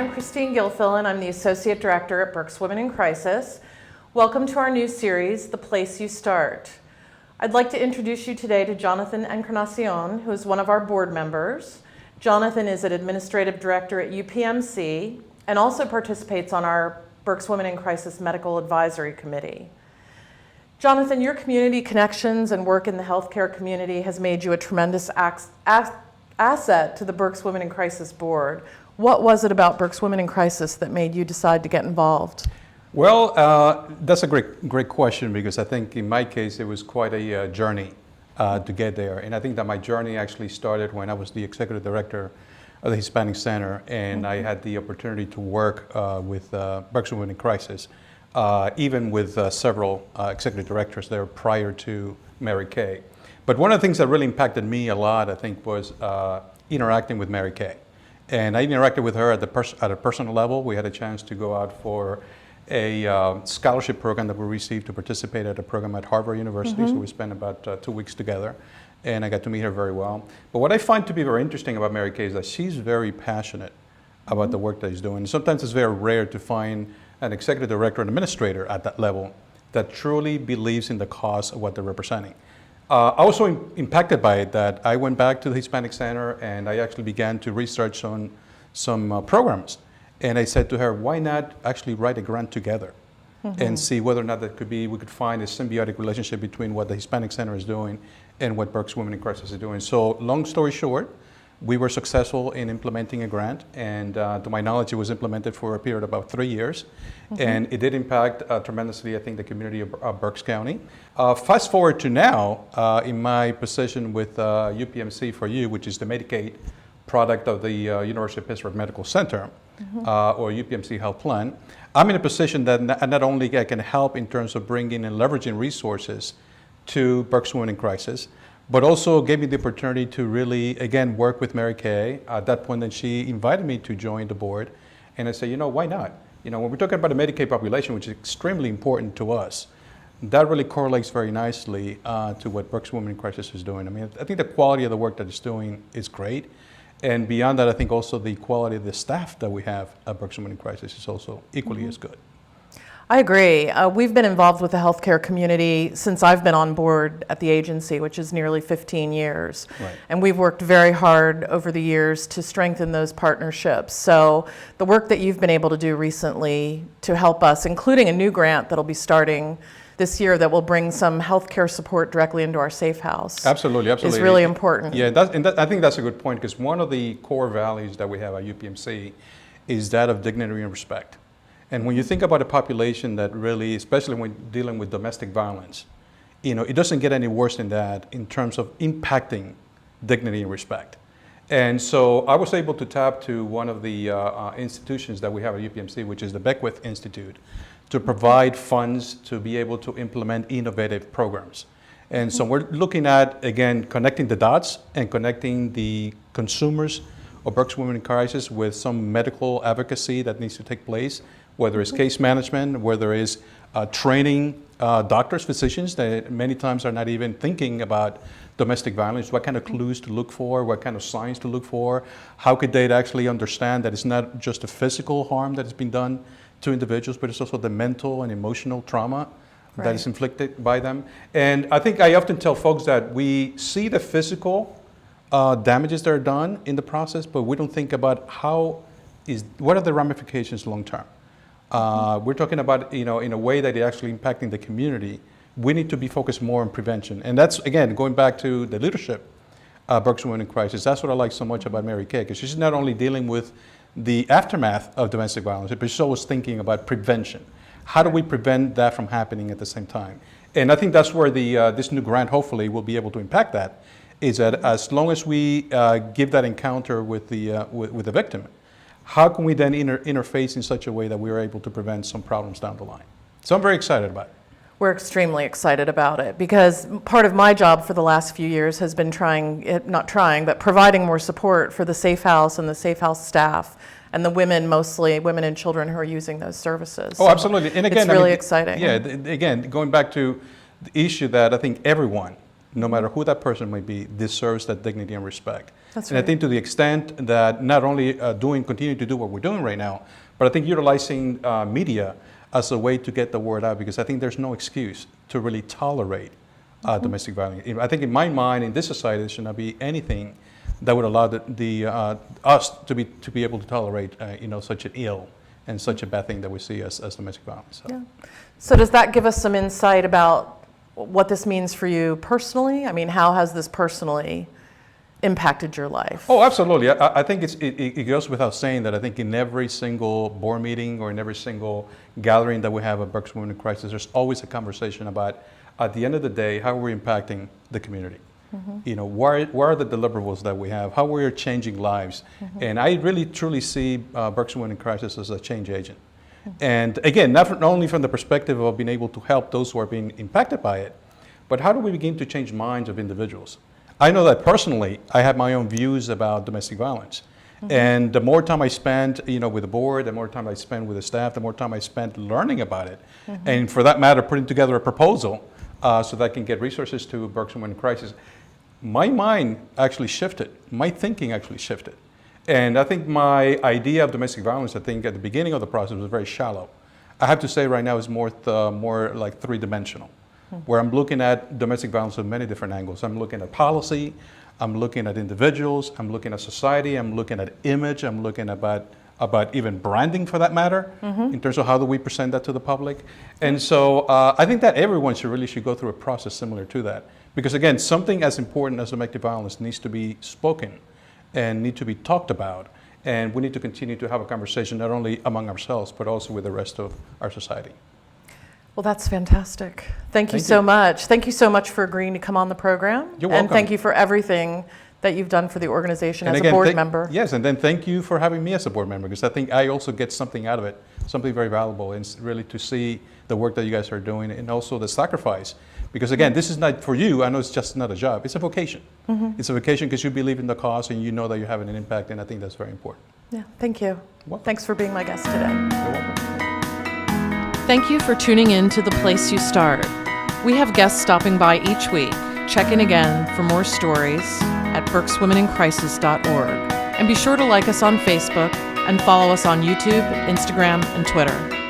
I'm Christine Gilfillan. I'm the Associate Director at Berks Women in Crisis. Welcome to our new series, The Place You Start. I'd like to introduce you today to Jonathan Encarnación, who is one of our board members. Jonathan is an Administrative Director at UPMC and also participates on our Berks Women in Crisis Medical Advisory Committee. Jonathan, your community connections and work in the healthcare community has made you a tremendous asset to the Berks Women in Crisis board. What was it about Berks Women in Crisis that made you decide to get involved? Well, that's a great question, because I think in my case it was quite a journey to get there. And I think that my journey actually started when I was the Executive Director of the Hispanic Center, and I had the opportunity to work with Berks Women in Crisis, even with several Executive Directors there prior to Mary Kay. But one of the things that really impacted me a lot, I think, was interacting with Mary Kay. And I interacted with her at a personal level. We had a chance to go out for a scholarship program that we received to participate at a program at Harvard University. So we spent about 2 weeks together, and I got to meet her very well. But what I find to be very interesting about Mary Kay is that she's very passionate about the work that she's doing. Sometimes it's very rare to find an executive director and administrator at that level that truly believes in the cause of what they're representing. I was so impacted by it that I went back to the Hispanic Center and I actually began to research on some programs. And I said to her, why not actually write a grant together and see whether or not we could find a symbiotic relationship between what the Hispanic Center is doing and what Berks Women in Crisis is doing. So long story short, we were successful in implementing a grant, and to my knowledge, it was implemented for a period of about 3 years. And it did impact tremendously, I think, the community of Berks County. Fast forward to now, in my position with UPMC for You, which is the Medicaid product of the University of Pittsburgh Medical Center, or UPMC Health Plan, I'm in a position that not only I can help in terms of bringing and leveraging resources to Berks Women in Crisis, but also gave me the opportunity to really, again, work with Mary Kay. At that point, then she invited me to join the board. And I said, why not? When we're talking about the Medicaid population, which is extremely important to us, that really correlates very nicely to what Berks Women in Crisis is doing. I mean, I think the quality of the work that it's doing is great. And beyond that, I think also the quality of the staff that we have at Berks Women in Crisis is also equally as good. I agree. We've been involved with the healthcare community since I've been on board at the agency, which is nearly 15 years. Right. And we've worked very hard over the years to strengthen those partnerships. So the work that you've been able to do recently to help us, including a new grant that'll be starting this year that will bring some healthcare support directly into our safe house. Absolutely. Is really important. Yeah, I think that's a good point, because one of the core values that we have at UPMC is that of dignity and respect. And when you think about a population that really, especially when dealing with domestic violence, it doesn't get any worse than that in terms of impacting dignity and respect. And so I was able to tap to one of the institutions that we have at UPMC, which is the BWIC Institute, to provide funds to be able to implement innovative programs. And so we're looking at, again, connecting the dots and connecting the consumers of Berks Women in Crisis with some medical advocacy that needs to take place, whether it's case management, whether it's training doctors, physicians that many times are not even thinking about domestic violence, what kind of clues to look for, what kind of signs to look for, how could they actually understand that it's not just a physical harm that has been done to individuals, but it's also the mental and emotional trauma that is inflicted by them. And I think I often tell folks that we see the physical damages that are done in the process, but we don't think about what are the ramifications long term. We're talking about, in a way that is actually impacting the community. We need to be focused more on prevention. And that's, again, going back to the leadership of Berks Women in Crisis. That's what I like so much about Mary Kay, because she's not only dealing with the aftermath of domestic violence, but she's always thinking about prevention. How do we prevent that from happening at the same time? And I think that's where this new grant hopefully will be able to impact that, is that as long as we give that encounter with the victim, how can we then interface in such a way that we are able to prevent some problems down the line? So I'm very excited about it. We're extremely excited about it, because part of my job for the last few years has been providing more support for the Safe House and the Safe House staff and the women, mostly women and children, who are using those services. Oh, absolutely. And again, it's really exciting. Yeah, again, going back to the issue that I think everyone no matter who that person may be, deserves that dignity and respect. That's and right. I think to the extent that not only continue to do what we're doing right now, but I think utilizing media as a way to get the word out, because I think there's no excuse to really tolerate domestic violence. I think in my mind, in this society, there should not be anything that would allow us to be able to tolerate such an ill and such a bad thing that we see as domestic violence. So. Yeah. So does that give us some insight about what this means for you personally? I mean, how has this personally impacted your life? Oh, absolutely. I think it goes without saying that I think in every single board meeting or in every single gathering that we have at Berks Women In Crisis, there's always a conversation about, at the end of the day, how are we impacting the community? What are the deliverables that we have? How we are changing lives? And I really truly see Berks Women In Crisis as a change agent. And again, not only from the perspective of being able to help those who are being impacted by it, but how do we begin to change minds of individuals? I know that personally, I have my own views about domestic violence. And the more time I spend, with the board, the more time I spend with the staff, the more time I spend learning about it. And for that matter, putting together a proposal so that I can get resources to Berks Women In Crisis, my mind actually shifted. My thinking actually shifted. And I think my idea of domestic violence, I think at the beginning of the process was very shallow. I have to say right now is more like three-dimensional, where I'm looking at domestic violence from many different angles. I'm looking at policy, I'm looking at individuals, I'm looking at society, I'm looking at image, I'm looking about even branding for that matter, in terms of how do we present that to the public. And so I think that everyone should go through a process similar to that. Because again, something as important as domestic violence needs to be spoken and need to be talked about. And we need to continue to have a conversation not only among ourselves, but also with the rest of our society. Well, that's fantastic. Thank you so much. Thank you so much for agreeing to come on the program. You're welcome. And thank you for everything that you've done for the organization as a board member. Yes, and then thank you for having me as a board member, because I think I also get something out of it, something very valuable, and it's really to see the work that you guys are doing and also the sacrifice. Because again, this is not for you, I know it's just not a job, it's a vocation. It's a vocation because you believe in the cause and you know that you're having an impact, and I think that's very important. Yeah, thank you. Welcome. Thanks for being my guest today. You're welcome. Thank you for tuning in to The Place You Start. We have guests stopping by each week. Check in again for more stories at berkswomenincrisis.org. And be sure to like us on Facebook and follow us on YouTube, Instagram, and Twitter.